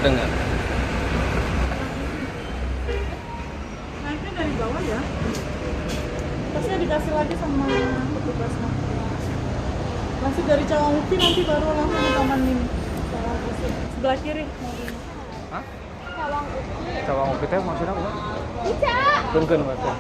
ada nggak? Naiknya dari bawah ya. Tasnya dikasih lagi sama petugasnya. Masih dari Cawang Upi nanti baru langsung ke taman ini. Cawang Upi. Sebelah kiri. Hah? Cawang Upi. Cawang Upi teh maksudnya apa? Bisa. Keun berarti.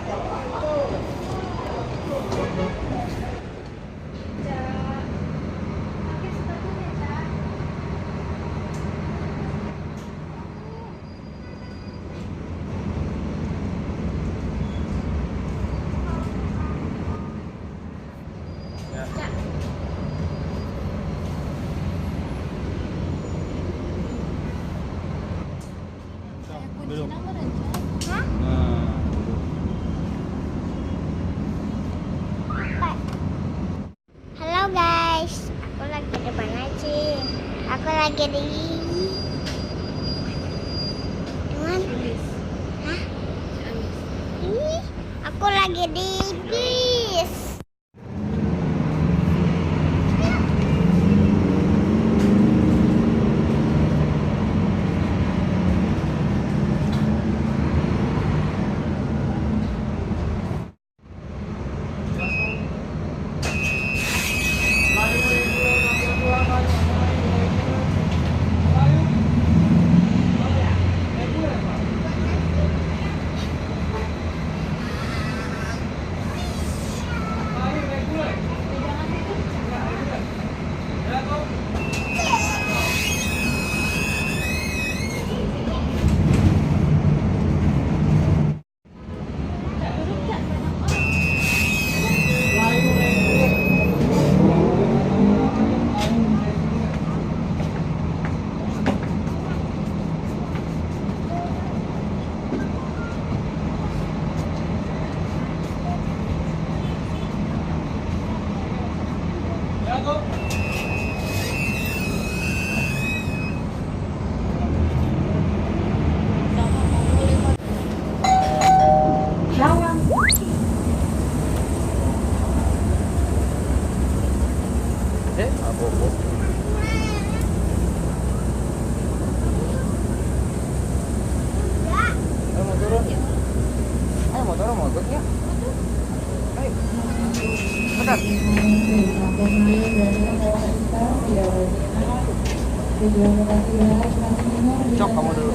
Belum. Hah? Nah. Halo guys, aku lagi di mana sih? Aku lagi di mana? Hah? Ih, aku lagi di bis. Apa? Ayo mau turun. Ayo mau turun mau ikutnya. Ayo. Cepat. Cok kamu dulu.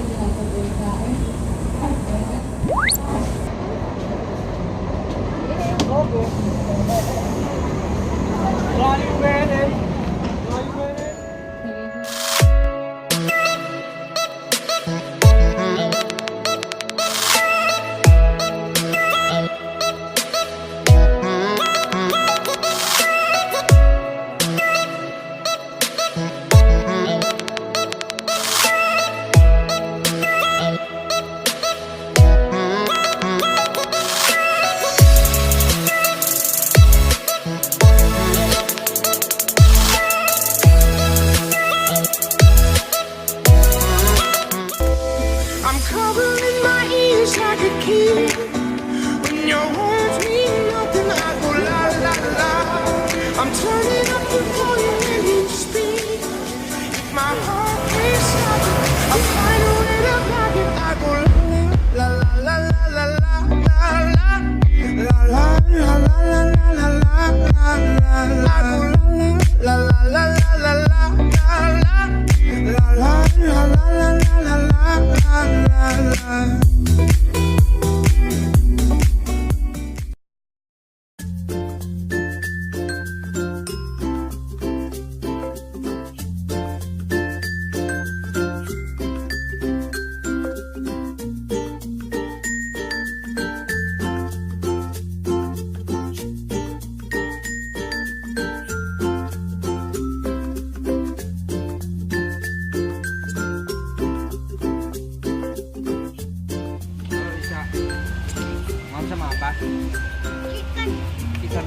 I'm covering my ears like a key. When your words mean nothing, I go la la la. I'm turning up the volume when you speak. If my heart can't stop it, I'll find a way to block it. I go la la la la la la la la la la la la la la la la la. I go la la la la la la la la. La la la la la la la la la. Mau sama apa? Ikan. Ikan.